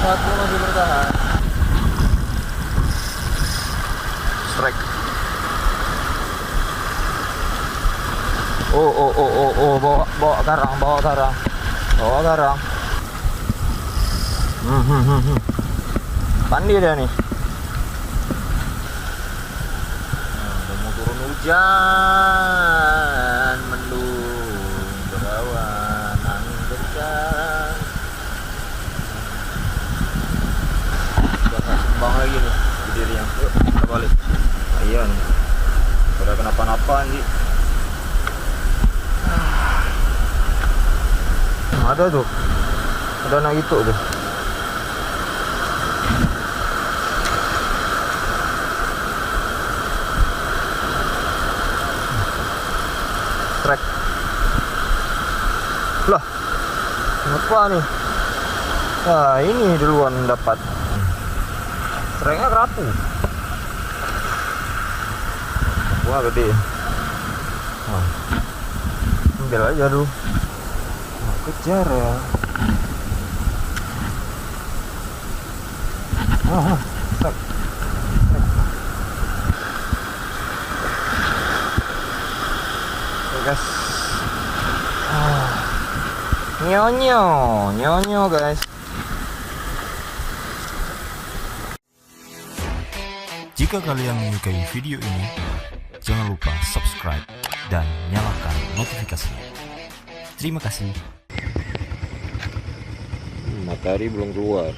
satu masih bertahan. Strike. Oh, bawa karang. Pandi dia nih. Nah, udah mau turun hujan, mendung, berawan, angin kencang. Udah nggak sembang lagi nih berdirinya. Yuk kita balik. Iya nih. Udah kenapa-napa nih. Ada tuh. Ada anak itu tuh. Trek. Lah. Apa nih? Nah, ini duluan dapat. Treknya kerapu. Wah, gede. Nah. Ambil aja dulu. Nah, kejar ya. Trek. Guys, nyonyo guys. Jika kalian menyukai video ini, jangan lupa subscribe dan nyalakan notifikasinya. Terima kasih. Matahari belum keluar.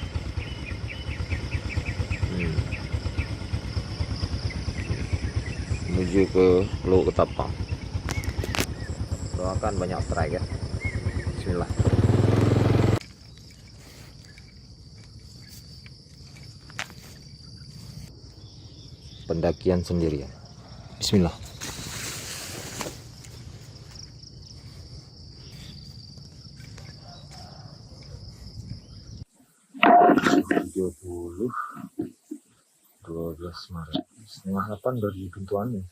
Menuju ke Pulau Ketapang. Doakan banyak strike ya. Bismillah. Pendakian sendirian. Bismillah. Puluh 12 Maret setengah 8 udah di pintuannya.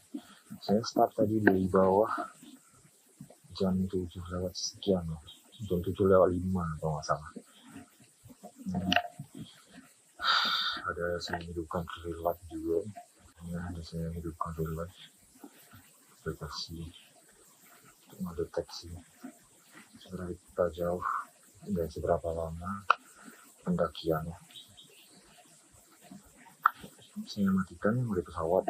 Saya start tadi di bawah jam 7 lewat sekian, jam 7 lewat 5 kalau nggak salah. Ada saya hidupkan real life juga ya, ada saya hidupkan real life aplikasi untuk mendeteksi seberapa kita jauh dan seberapa lama pendakiannya. Saya matikan yang dari pesawat.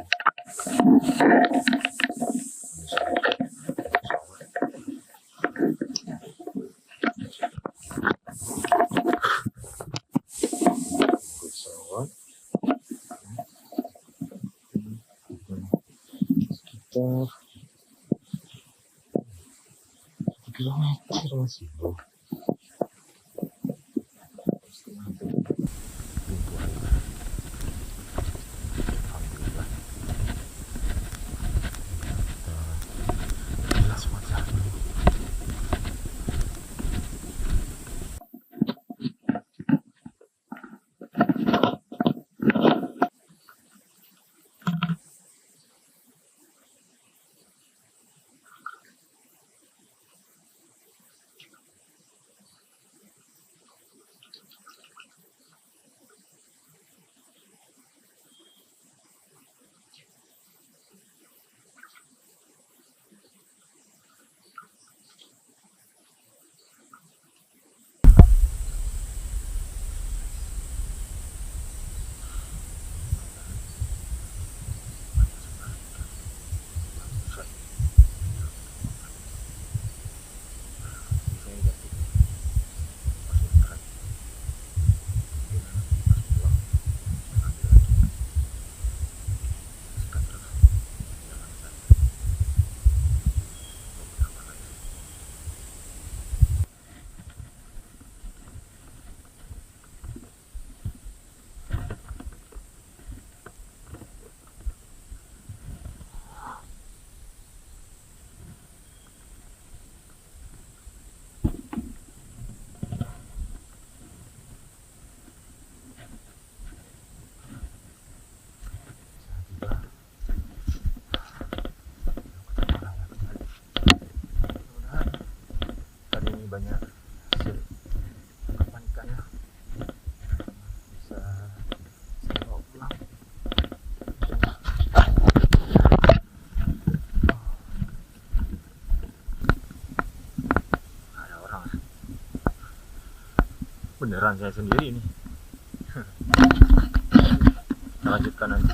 Sekitar 1 kilometer masih bro. banyak hasil kepanikannya. Beneran saya sendiri nih. Kita lanjutkan nanti.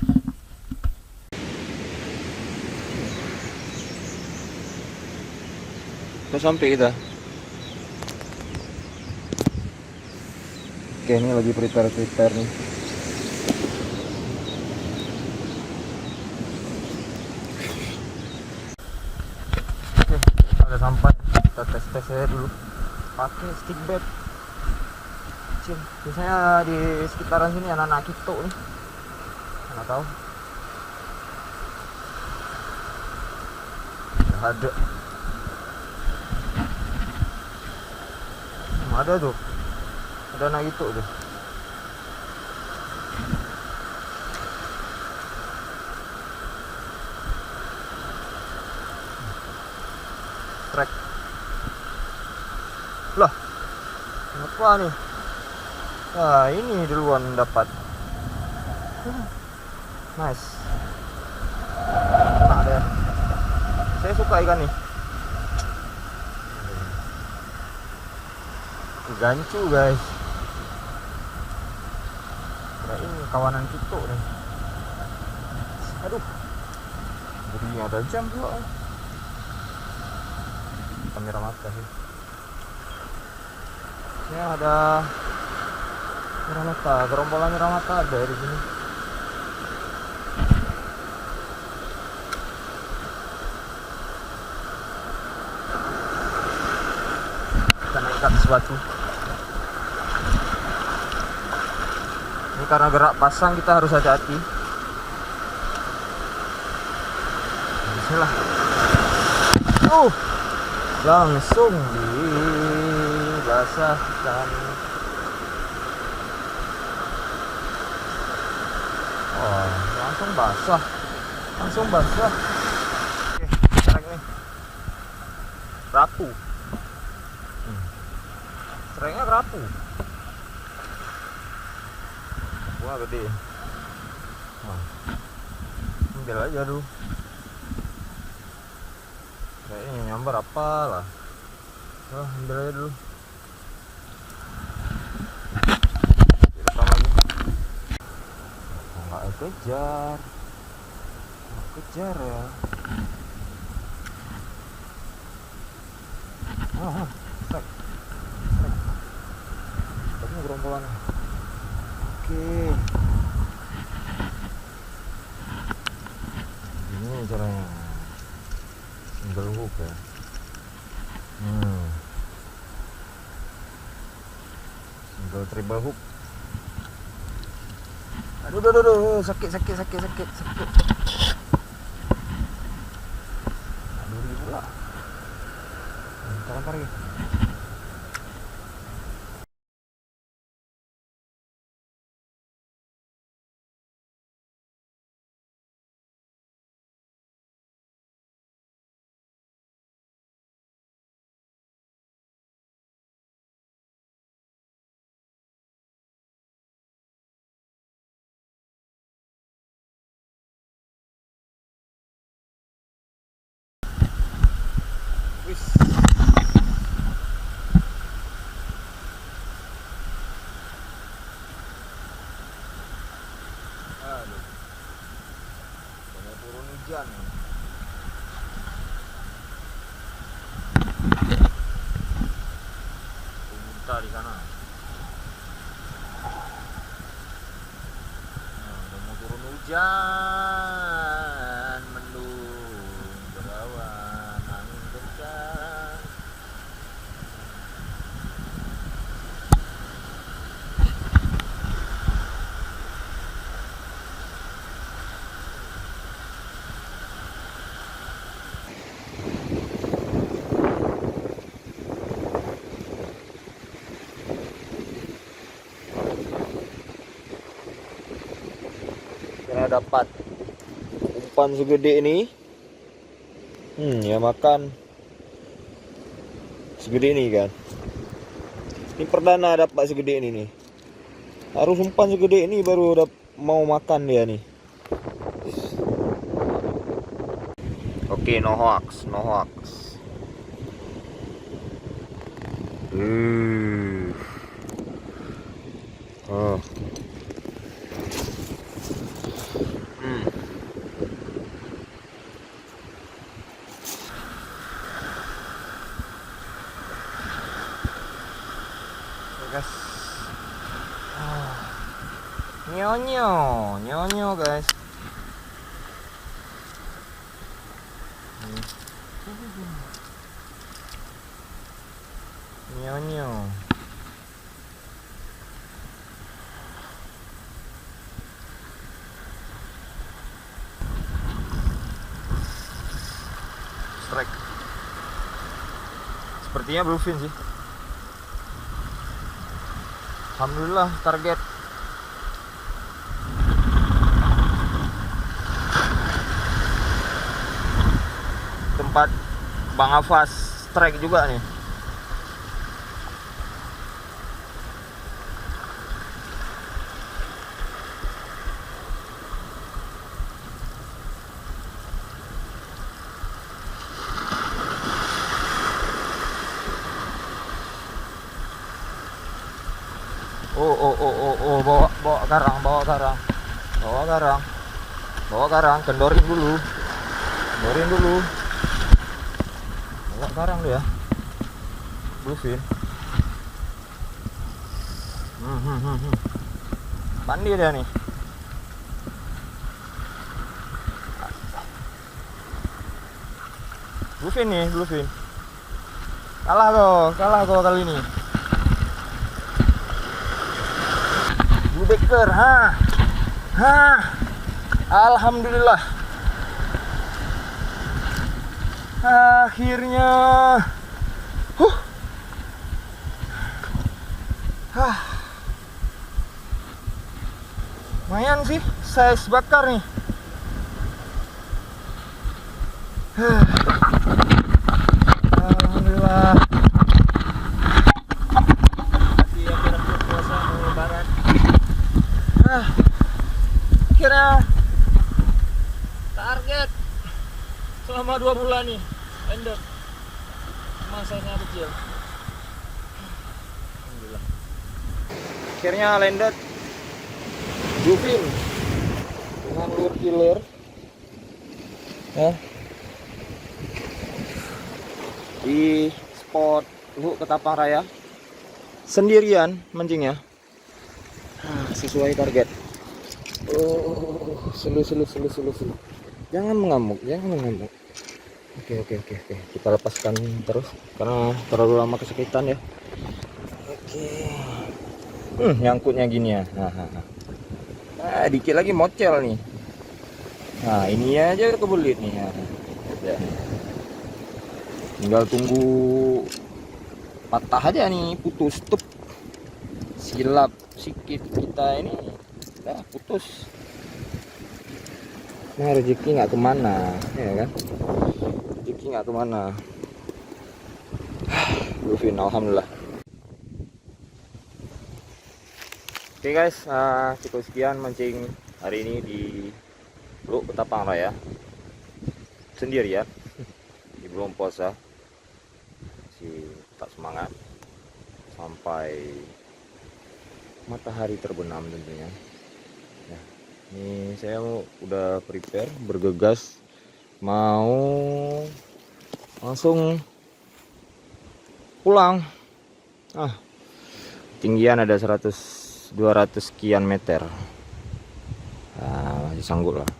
Udah sampai kita. Oke, ini lagi prepare nih. Oke, udah sampai. Kita tes aja dulu. Pakai stick bed. Biasanya di sekitaran sini anak-anak Kito nih. Nggak tahu. Nggak ada. Ada tuh. Ada anak Kito tuh. Trek. Lah. Apa nih? Nah, ini duluan dapat. Nice. Nah, ada. Saya suka ikan nih. Gancu, guys. Kirain kawanan Kito nih. Aduh. Jadi ada jam pula. Kamera mata sih. Ya ada Ramata, gerombolan Ramata ada di sini. Kita naik ke atas batu. Ini karena gerak pasang kita harus hati-hati. Bismillah. Langsung dibasahkan. Langsung basah. Oke, sekarang nih rapu. Serengnya rapu. Wah, gede. Ambil aja dulu. Kayaknya nyambar apalah. Ambil aja dulu. Kejar ya. Strike. Ini gerombolan. Oke. Ini caranya. Single hook ya. Single triple hook. Aduh, sakit. Aduh, pula. Lempar lagi. Aduh, banyak turun hujan. Muntah di sana. Udah mau turun hujan, mendung berawan, angin kencang. Karena dapat umpan segede ini, ya makan segede ini kan. Ini perdana dapat segede ini nih. Harus umpan segede ini baru mau makan dia nih. Oke, no hoax. Oh. Guys. Nyonyo guys. Nyonyo. Strike. Sepertinya bluefin sih. Alhamdulillah target. Tempat Bang Afas strike juga nih. Bawa karang, kendorin dulu. Bawa karang dia. Bluefin. Mandi dia nih. Bluefin. Kalah kau kali ini. Beker, alhamdulillah. Akhirnya. Lumayan sih, size bakar nih. Alhamdulillah. Akhirnya target selama 2 bulan nih landed, masanya kecil. Alhamdulillah. Akhirnya landed bluefin dengan lure killer ya, di spot Luhuk Ketapang Raya, sendirian mancingnya. Sesuai target. Selu. Jangan mengamuk. Oke. Kita lepaskan terus karena terlalu lama kesakitan ya. Oke. Nyangkutnya gini ya. Dikit lagi mocel nih. Nah, ini aja kebelit nih ya. Tinggal tunggu patah aja nih, putus tup. Silap sikit kita ini udah putus. Nah, rezeki nggak kemana ya kan, rezeki nggak kemana. Bluefin, alhamdulillah. Oke guys, cukup sekian mancing hari ini di Luhuk Ketapang Raya sendirian di belum puasa, masih tetap semangat sampai matahari terbenam tentunya. Nah, ini saya udah prepare, bergegas mau langsung pulang. Tinggian ada 200 sekian meter. Masih sanggup lah,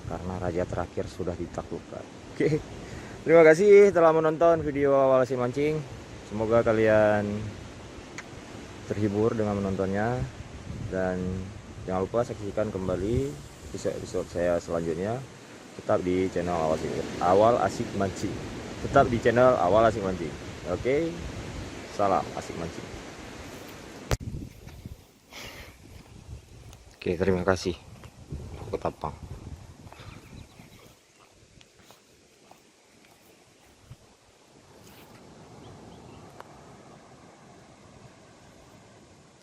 karena raja terakhir sudah ditaklukkan. Oke, terima kasih telah menonton video awal si mancing. Semoga kalian terhibur dengan menontonnya, dan jangan lupa saksikan kembali episode saya selanjutnya. Tetap di channel Awal Asik Mancing. Oke, salam asik mancing. Oke, terima kasih. Ketapang.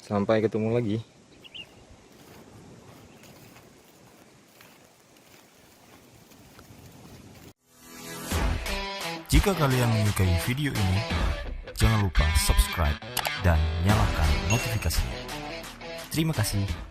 Sampai ketemu lagi. Jika kalian menyukai video ini, jangan lupa subscribe dan nyalakan notifikasinya. Terima kasih.